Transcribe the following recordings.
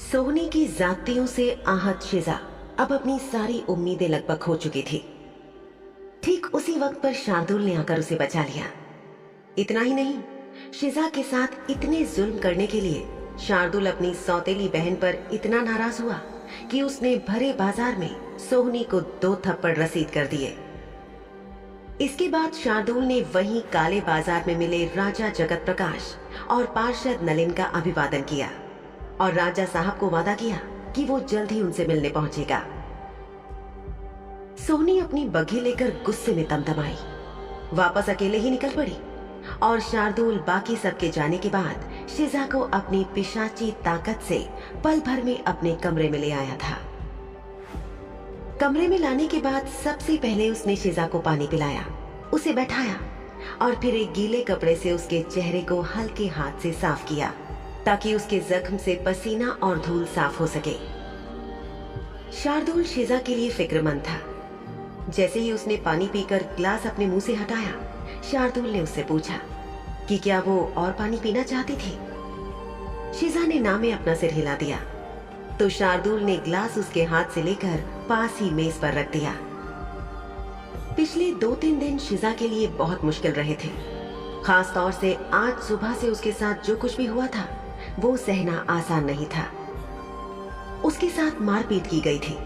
सोहनी की जातियों से आहत शिजा अब अपनी सारी उम्मीदें लगभग खो चुकी थी। ठीक उसी वक्त पर शार्दुल ने आकर उसे बचा लिया। इतना ही नहीं, शिजा के साथ इतने जुल्म करने के लिए शार्दुल अपनी सौतेली बहन पर इतना नाराज हुआ कि उसने भरे बाजार में सोहनी को 2 थप्पड़ रसीद कर दिए। इसके बाद शार्दुल ने वहीं काले बाजार में मिले राजा जगत प्रकाश और पार्षद नलिन का अभिवादन किया और राजा साहब को वादा किया कि वो जल्द ही उनसे मिलने पहुंचेगा। सोहनी अपनी बग्घी लेकर गुस्से में तमतमाई, वापस अकेले ही निकल पड़ी और शार्दुल बाकी सबके जाने के बाद शिजा को अपनी पिशाची ताकत से पल भर में अपने कमरे में ले आया था। कमरे में लाने के बाद सबसे पहले उसने शिजा को पानी पिलाया, उसे बैठाया और फिर एक गीले कपड़े से उसके चेहरे को हल्के हाथ से साफ किया ताकि उसके जख्म से पसीना और धूल साफ हो सके। शार्दुल शिजा के लिए फिक्रमंद था। जैसे ही उसने पानी पीकर ग्लास अपने मुंह से हटाया, शार्दुल ने उससे पूछा कि क्या वो और पानी पीना चाहती थी। शिजा ने ना में अपना सिर हिला दिया तो शार्दुल ने ग्लास उसके हाथ से लेकर पास ही मेज पर रख दिया। पिछले 2-3 दिन शिजा के लिए बहुत मुश्किल रहे थे। खास तौर से आज सुबह से उसके साथ जो कुछ भी हुआ था वो सहना आसान नहीं था। उसके साथ मारपीट की गई थी।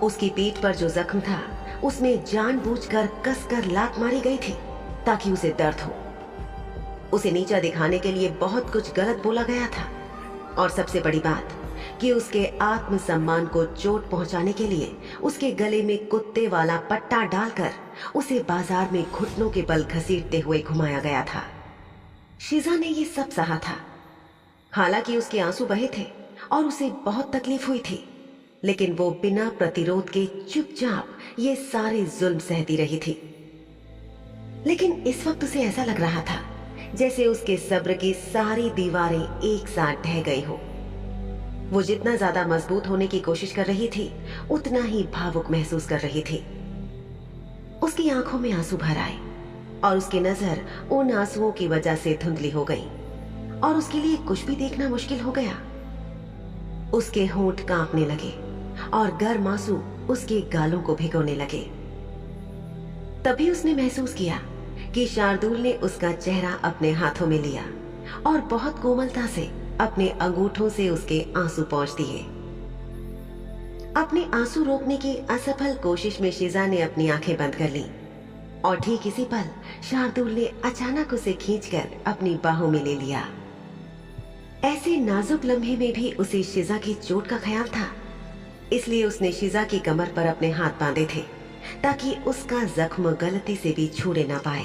उसकी पीठ पर जो जख्म था उसमें जानबूझकर कसकर लात मारी गई थी ताकि उसे दर्द हो। उसे नीचा दिखाने के लिए बहुत कुछ गलत बोला गया था और सबसे बड़ी बात कि उसके आत्मसम्मान को चोट पहुंचाने के लिए उसके गले में कुत्ते वाला पट्टा डालकर उसे बाजार में घुटनों के बल घसीटते हुए घुमाया गया था। शिजा ने ये सब सहा था। हालांकि उसके आंसू बहे थे और उसे बहुत तकलीफ हुई थी, लेकिन वो बिना प्रतिरोध के चुपचाप ये सारे जुल्म सहती रही थी। लेकिन इस वक्त उसे ऐसा लग रहा था जैसे उसके सब्र की सारी दीवारें एक साथ ढह गई हो। वो जितना ज्यादा मजबूत होने की कोशिश कर रही थी उतना ही भावुक महसूस कर रही थी। उसकी आंखों में आंसू भर आए और उसकी नजर उन आंसुओं की वजह से धुंधली हो गई और उसके लिए कुछ भी देखना मुश्किल हो गया। उसके होंठ कांपने लगे और गर्म आंसू उसके गालों को भिगोने लगे। तभी उसने महसूस किया कि शार्दुल ने उसका चेहरा अपने हाथों में लिया और बहुत कोमलता से अपने अंगूठों से उसके आंसू पोंछ दिए। अपने आंसू रोकने की असफल कोशिश में शिजा ने अपनी आंखें बंद कर ली और ठीक इसी पल शार्दुल ने अचानक उसे खींचकर अपनी बाहों में ले लिया। ऐसे नाजुक लम्हे में भी उसे शिजा की चोट का ख्याल था, इसलिए उसने शिजा की कमर पर अपने हाथ बांधे थे ताकि उसका जख्म गलती से भी छूने ना पाए।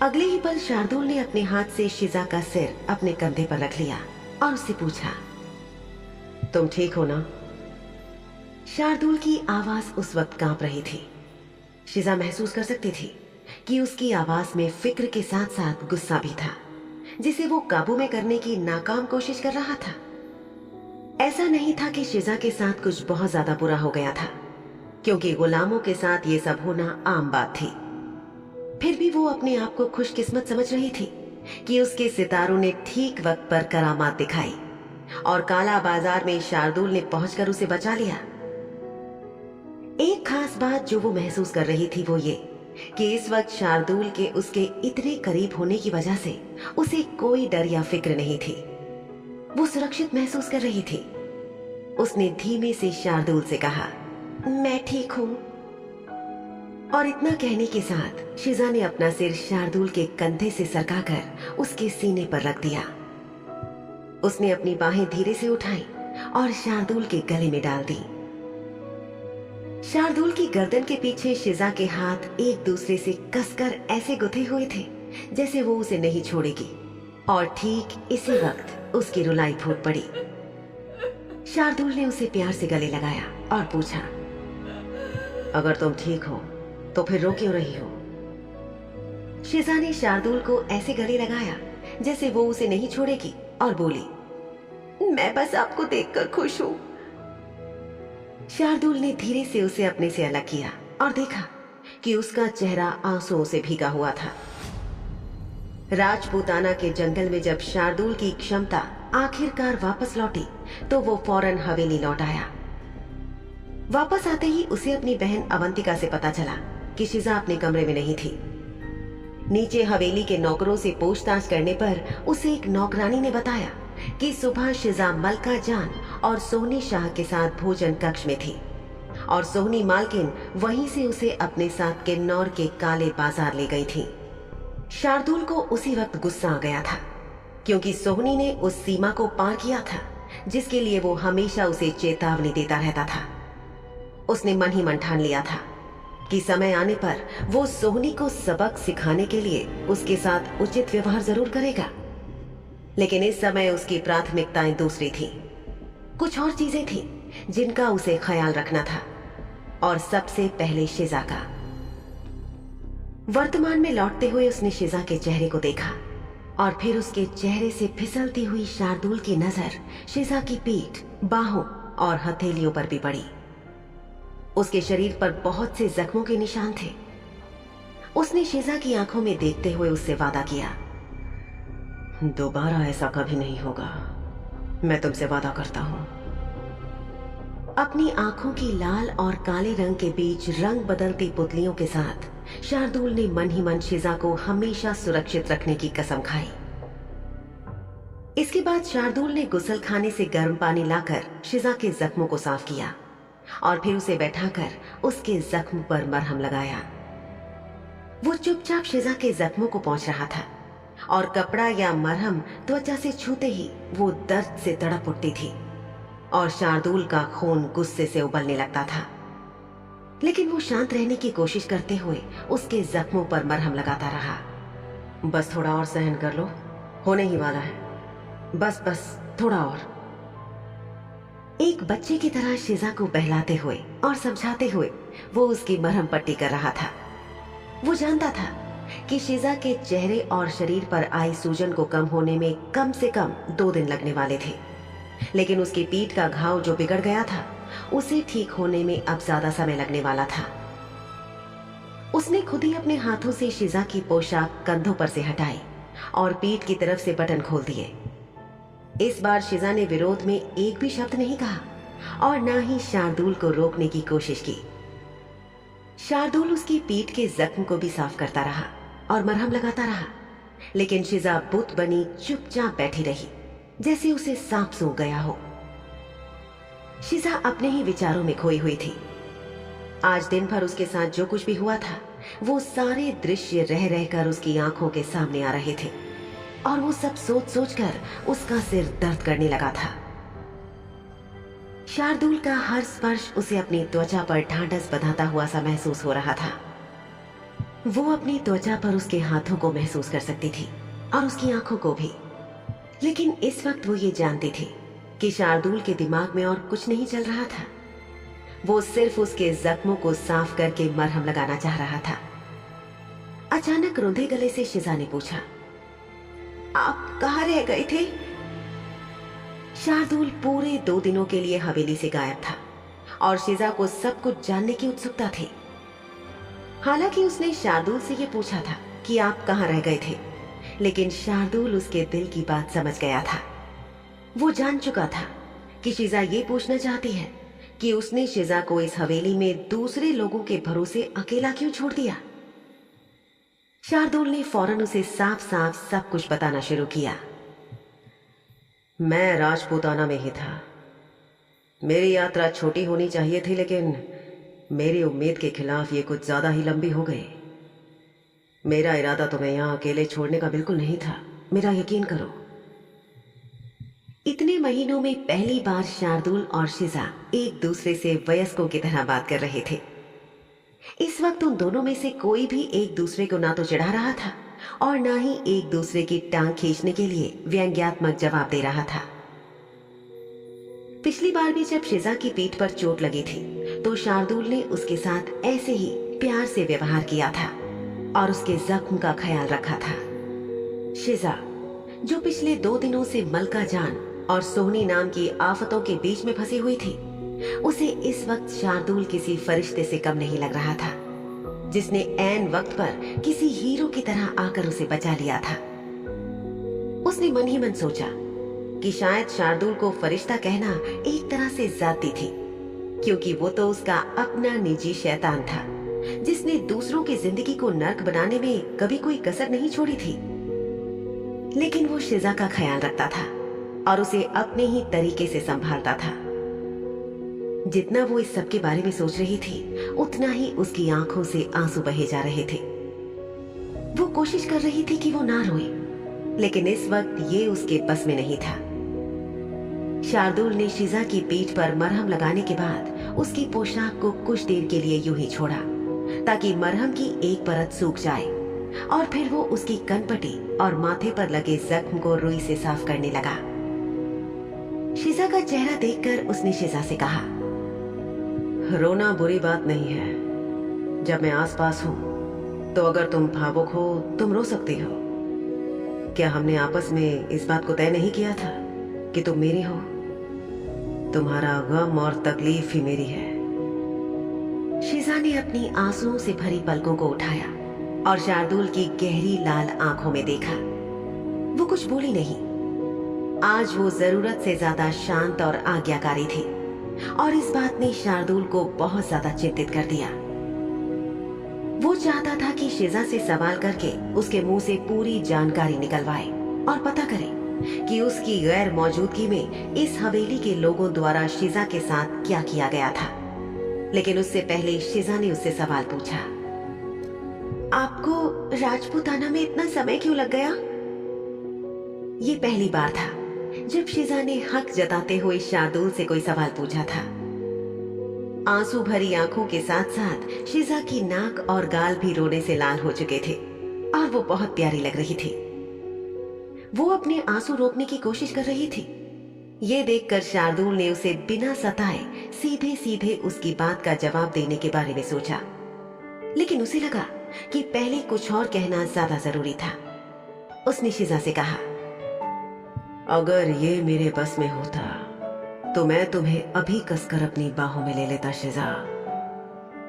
अगले ही पल शार्दुल ने अपने हाथ से शिजा का सिर अपने कंधे पर रख लिया और उससे पूछा, तुम ठीक हो ना? शार्दुल की आवाज उस वक्त कांप रही थी। शिजा महसूस कर सकती थी कि उसकी आवाज में फिक्र के साथ साथ गुस्सा भी था, जिसे वो काबू में करने की नाकाम कोशिश कर रहा था। ऐसा नहीं था कि शिजा के साथ कुछ बहुत ज्यादा बुरा हो गया था, क्योंकि गुलामों के साथ ये सब होना आम बात थी। फिर भी वो अपने आप को खुशकिस्मत समझ रही थी कि उसके सितारों ने ठीक वक्त पर करामात दिखाई और काला बाजार में शार्दुल ने पहुंचकर उसे बचा लिया। एक खास बात जो वो महसूस कर रही थी वो ये कि इस वक्त शार्दुल के उसके इतने करीब होने की वजह से उसे कोई डर या फिक्र नहीं थी। वो सुरक्षित महसूस कर रही थी। उसने धीमे से शार्दुल से कहा, मैं ठीक हूं। और इतना कहने के साथ शिजा ने अपना सिर शार्दुल के कंधे से सरकाकर उसके सीने पर रख दिया। उसने अपनी बाहें धीरे से उठाई और शार्दुल के गले में डाल दी। शार्दुल की गर्दन के पीछे शिजा के हाथ एक दूसरे से कसकर ऐसे गुथे हुए थे जैसे वो उसे नहीं छोड़ेगी, और ठीक इसी वक्त उसकी रुलाई फूट पड़ी। शार्दुल ने उसे प्यार से गले लगाया और पूछा, अगर तुम ठीक हो तो फिर रो क्यों रही हो? शिजा ने शार्दुल को ऐसे गले लगाया जैसे वो उसे नहीं छोड़ेगी और बोली, मैं बस आपको देखकर खुश हूं। शार्दुल ने धीरे से उसे अपने से अलग किया और देखा कि उसका चेहरा आंसुओं से भीगा हुआ था। राजपूताना के जंगल में जब शार्दुल की क्षमता आखिरकार वापस लौटी तो वो फौरन हवेली लौट आया। वापस आते ही उसे अपनी बहन अवंतिका से पता चला कि शिजा अपने कमरे में नहीं थी। नीचे हवेली के नौकरों से पूछताछ करने पर उसे एक नौकरानी ने बताया कि सुबह शिजा मलका जान और सोहनी शाह के साथ भोजन कक्ष में थी और सोहनी मालकिन वहीं से उसे अपने साथ किन्नौर के काले बाजार ले गई थी। शार्दुल को उसी वक्त गुस्सा आ गया था क्योंकि सोहनी ने उस सीमा को पार किया था जिसके लिए वो हमेशा उसे चेतावनी देता रहता था। उसने मन ही मन ठान लिया था कि समय आने पर वो सोहनी को सबक सिखाने के लिए उसके साथ उचित व्यवहार जरूर करेगा। लेकिन इस समय उसकी प्राथमिकताएं दूसरी थी। कुछ और चीजें थी जिनका उसे ख्याल रखना था और सबसे पहले शिजा का। वर्तमान में लौटते हुए उसने शिजा के चेहरे को देखा और फिर उसके चेहरे से फिसलती हुई शार्दुल की नजर शिजा की पीठ, बाहों और हथेलियों पर भी पड़ी। उसके शरीर पर बहुत से जख्मों के निशान थे। उसने शिजा की आंखों में देखते हुए उससे वादा किया, दोबारा ऐसा कभी नहीं होगा, मैं तुमसे वादा करता हूं। अपनी आंखों की लाल और काले रंग के बीच रंग बदलती पुतलियों के साथ शार्दुल ने मन ही मन शिजा को हमेशा सुरक्षित रखने की कसम खाई। इसके बाद शार्दुल ने गुसल खाने से गर्म पानी लाकर शिजा के जख्मों को साफ किया और फिर उसे बैठाकर उसके जख्म पर मरहम लगाया। वो चुपचाप शिजा के जख्मों को पोंछ रहा था और कपड़ा या मरहम त्वचा से छूते ही वो दर्द से तड़प उठती थी और शार्दुल का खून गुस्से से उबलने लगता था। लेकिन वो शांत रहने की कोशिश करते हुए उसके जख्मों पर मरहम लगाता रहा। बस थोड़ा और सहन कर लो, होने ही वाला है, बस बस थोड़ा और। एक बच्चे की तरह शिजा को बहलाते हुए और समझाते हुए वो उसकी मरहम पट्टी कर रहा था। वो जानता था कि शिजा के चेहरे और शरीर पर आई सूजन को कम होने में कम से कम 2 दिन लगने वाले थे, लेकिन उसकी पीठ का घाव जो बिगड़ गया था उसे ठीक होने में अब ज्यादा समय लगने वाला था। उसने खुद ही अपने हाथों से शिजा की पोशाक कंधों पर से हटाई और पीठ की तरफ से बटन खोल दिए। इस बार शिजा ने विरोध में एक भी शब्द नहीं कहा और ना ही शार्दुल को रोकने की कोशिश की। शार्दुल उसकी पीठ के जख्म को भी साफ करता रहा और मरहम लगाता रहा, लेकिन शिजा बुत बनी चुपचाप बैठी रही जैसे उसे सांप सूंघ गया हो। शिजा अपने ही विचारों में खोई हुई थी। आज दिन भर उसके साथ जो कुछ भी हुआ था वो सारे दृश्य रह रहकर उसकी आंखों के सामने आ रहे थे और वो सब सोच सोचकर उसका सिर दर्द करने लगा था। शार्दुल का हर स्पर्श उसे अपनी त्वचा पर ढांढस बंधाता हुआ सा महसूस हो रहा था। वो अपनी त्वचा पर उसके हाथों को महसूस कर सकती थी और उसकी आंखों को भी, लेकिन इस वक्त वो ये जानती थी कि शार्दुल के दिमाग में और कुछ नहीं चल रहा था। वो सिर्फ उसके जख्मों को साफ करके मरहम लगाना चाह रहा था। अचानक रुंधे गले से शिजा ने पूछा, आप कहाँ रह गए थे? शार्दुल पूरे 2 दिनों के लिए हवेली से गायब था और शिजा को सब कुछ जानने की उत्सुकता थी। हालांकि उसने शार्दुल से यह पूछा था कि आप कहाँ रह गए थे, लेकिन शार्दुल उसके दिल की बात समझ गया था। वो जान चुका था कि शिजा ये पूछना चाहती है कि उसने शिजा को इस हवेली में दूसरे लोगों के भरोसे अकेला क्यों छोड़ दिया। शार्दुल ने फौरन उसे साफ साफ सब कुछ बताना शुरू किया। मैं राजपूताना में ही था। मेरी यात्रा छोटी होनी चाहिए थी, लेकिन मेरी उम्मीद के खिलाफ ये कुछ ज्यादा ही लंबी हो गई। मेरा इरादा तुम्हें यहां अकेले छोड़ने का बिल्कुल नहीं था, मेरा यकीन करो। इतने महीनों में पहली बार शार्दुल और शिजा एक दूसरे से वयस्कों की तरह बात कर रहे थे। इस वक्त उन दोनों में से कोई भी एक दूसरे को ना तो चिढ़ा रहा था और ना ही एक दूसरे की टांग खींचने के लिए व्यंग्यात्मक जवाब दे रहा था। पिछली बार भी जब शिजा की पीठ पर चोट लगी थी तो शार्दुल ने उसके साथ ऐसे ही प्यार से व्यवहार किया था और उसके जख्म का ख्याल रखा था। शिजा, जो पिछले 2 दिनों से मलका जान और सोहनी नाम की आफतों के बीच में फंसी हुई थी, उसे इस वक्त शार्दुल किसी फरिश्ते से कम नहीं लग रहा था, जिसने ऐन वक्त पर किसी हीरो की तरह आकर उसे बचा लिया था। उसने मन ही मन सोचा, कि शायद शार्दुल को फरिश्ता कहना एक तरह से जाती थी, क्योंकि वो तो उसका अपना निजी शैतान था जिसने दूसरों की जिंदगी को नर्क बनाने में कभी कोई कसर नहीं छोड़ी थी। लेकिन वो शिजा का ख्याल रखता था और उसे अपने ही तरीके से संभालता था। जितना वो इस सब के बारे में सोच रही थी, उतना ही उसकी आंखों से आंसू बहे जा रहे थे। वो कोशिश कर रही थी कि वो ना रोए, लेकिन इस वक्त ये उसके बस में नहीं था। शार्दुल ने शिजा की पीठ पर मरहम लगाने के बाद उसकी पोशाक को कुछ देर के लिए यूं ही छोड़ा ताकि मरहम की एक परत सूख जाए, और फिर वो उसकी कनपटी और माथे पर लगे जख्म को रुई से साफ करने लगा। शिजा का चेहरा देखकर उसने शिजा से कहा, रोना बुरी बात नहीं है। जब मैं आसपास हूं तो अगर तुम भावुक हो तुम रो सकती हो। क्या हमने आपस में इस बात को तय नहीं किया था कि तुम मेरी हो? तुम्हारा गम और तकलीफ ही मेरी है। शिजा ने अपनी आंसुओं से भरी पलकों को उठाया और शार्दुल की गहरी लाल आंखों में देखा। वो कुछ बोली नहीं। आज वो जरूरत से ज्यादा शांत और आज्ञाकारी थी, और इस बात ने शार्दुल को बहुत ज्यादा चिंतित कर दिया। वो चाहता था कि शिजा से सवाल करके उसके मुंह से पूरी जानकारी निकलवाए और पता करे कि उसकी गैर मौजूदगी में इस हवेली के लोगों द्वारा शिजा के साथ क्या किया गया था। लेकिन उससे पहले शिजा ने उससे सवाल पूछा, आपको राजपूताना में इतना समय क्यों लग गया? ये पहली बार था जब शिजा ने हक जताते हुए शार्दुल से कोई सवाल पूछा था। आंसू भरी आंखों के साथ साथ शिजा की नाक और गाल भी रोने से लाल हो चुके थे और वो बहुत प्यारी लग रही थी। वो अपने आंसू रोकने की कोशिश कर रही थी। ये देखकर शार्दुल ने उसे बिना सताए सीधे सीधे उसकी बात का जवाब देने के बारे में सोचा, लेकिन उसे लगा कि पहले कुछ और कहना ज्यादा जरूरी था। उसने शिजा से कहा, अगर ये मेरे बस में होता तो मैं तुम्हें अभी कसकर अपनी बाहों में ले लेता शिजा।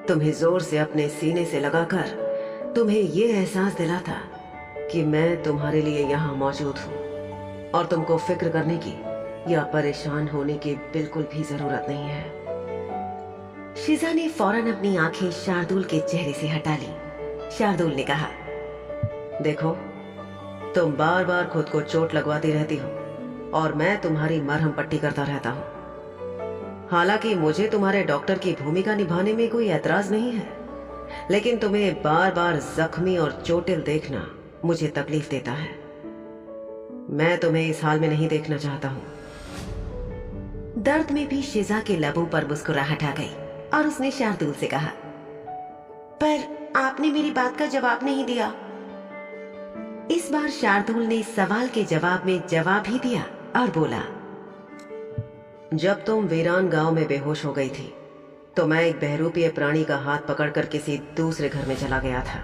तुम्हें जोर से अपने सीने से लगाकर तुम्हें ये एहसास दिलाता कि मैं तुम्हारे लिए यहाँ मौजूद हूँ और तुमको फिक्र करने की या परेशान होने की बिल्कुल भी जरूरत नहीं है। शिजा ने फौरन अपनी आंखें शार्दुल के चेहरे से हटा ली। शार्दुल ने कहा, देखो, तुम बार बार खुद को चोट लगवाती रहती हो और मैं तुम्हारी मरहम पट्टी करता रहता हूँ। हालांकि मुझे तुम्हारे डॉक्टर की भूमिका निभाने में कोई ऐतराज नहीं है, लेकिन तुम्हें बार बार जख्मी और चोटिल देखना मुझे तकलीफ देता है। मैं तुम्हें इस हाल में नहीं देखना चाहता हूँ। दर्द में भी शिजा के लबों पर मुस्कुराहट आ गई और उसने शार्दुल से कहा, पर आपने मेरी बात का जवाब नहीं दिया। इस बार शार्दुल ने सवाल के जवाब में जवाब ही दिया और बोला, जब तुम वीरान गांव में बेहोश हो गई थी तो मैं एक बहरूपीय प्राणी का हाथ पकड़कर किसी दूसरे घर में चला गया था।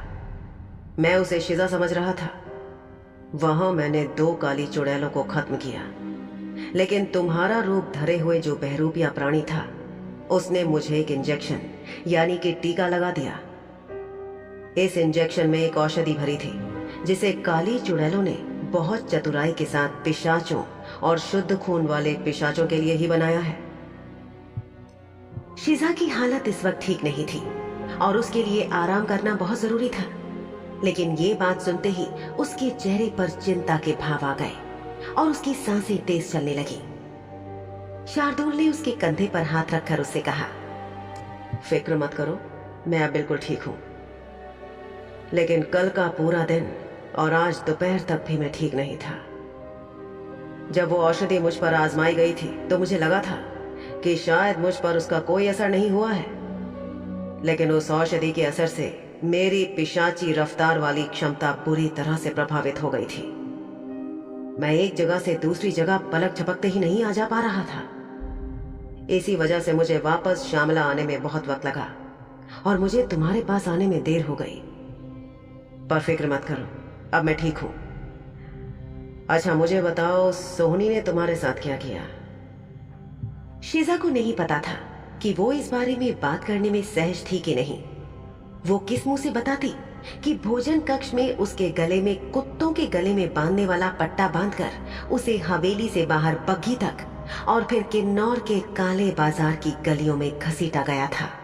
मैं उसे शिजा समझ रहा था। वहां मैंने 2 काली चुड़ैलों को खत्म किया, लेकिन तुम्हारा रूप धरे हुए जो बहरूपिया प्राणी था उसने मुझे एक इंजेक्शन यानी कि टीका लगा दिया। इस इंजेक्शन में एक औषधि भरी थी जिसे काली चुड़ैलों ने बहुत चतुराई के साथ पिशाचों और शुद्ध खून वाले पिशाचों के लिए ही बनाया है। शिजा की हालत इस वक्त ठीक नहीं थी और उसके लिए आराम करना बहुत जरूरी था, लेकिन ये बात सुनते ही उसके चेहरे पर चिंता के भाव आ गए और उसकी सांसें तेज चलने लगी। शार्दुल ने उसके कंधे पर हाथ रखकर उससे कहा, फिक्र मत करो, मैं अब बिल्कुल ठीक हूं। लेकिन कल का पूरा दिन और आज दोपहर तक भी मैं ठीक नहीं था। जब वो औषधि मुझ पर आजमाई गई थी तो मुझे लगा था कि शायद मुझ पर उसका कोई असर नहीं हुआ है, लेकिन उस औषधि के असर से मेरी पिशाची रफ्तार वाली क्षमता बुरी तरह से प्रभावित हो गई थी। मैं एक जगह से दूसरी जगह पलक झपकते ही नहीं आ जा पा रहा था। इसी वजह से मुझे वापस श्यामला आने में बहुत वक्त लगा और मुझे तुम्हारे पास आने में देर हो गई। पर फिक्र मत करो, अब मैं ठीक हूं। अच्छा मुझे बताओ, सोहनी ने तुम्हारे साथ क्या किया? शिजा को नहीं पता था कि वो इस बारे में बात करने में सहज थी कि नहीं। वो किस मुंह से बताती कि भोजन कक्ष में उसके गले में कुत्तों के गले में बांधने वाला पट्टा बांधकर उसे हवेली से बाहर बग्घी तक और फिर किन्नौर के काले बाजार की गलियों में घसीटा गया था।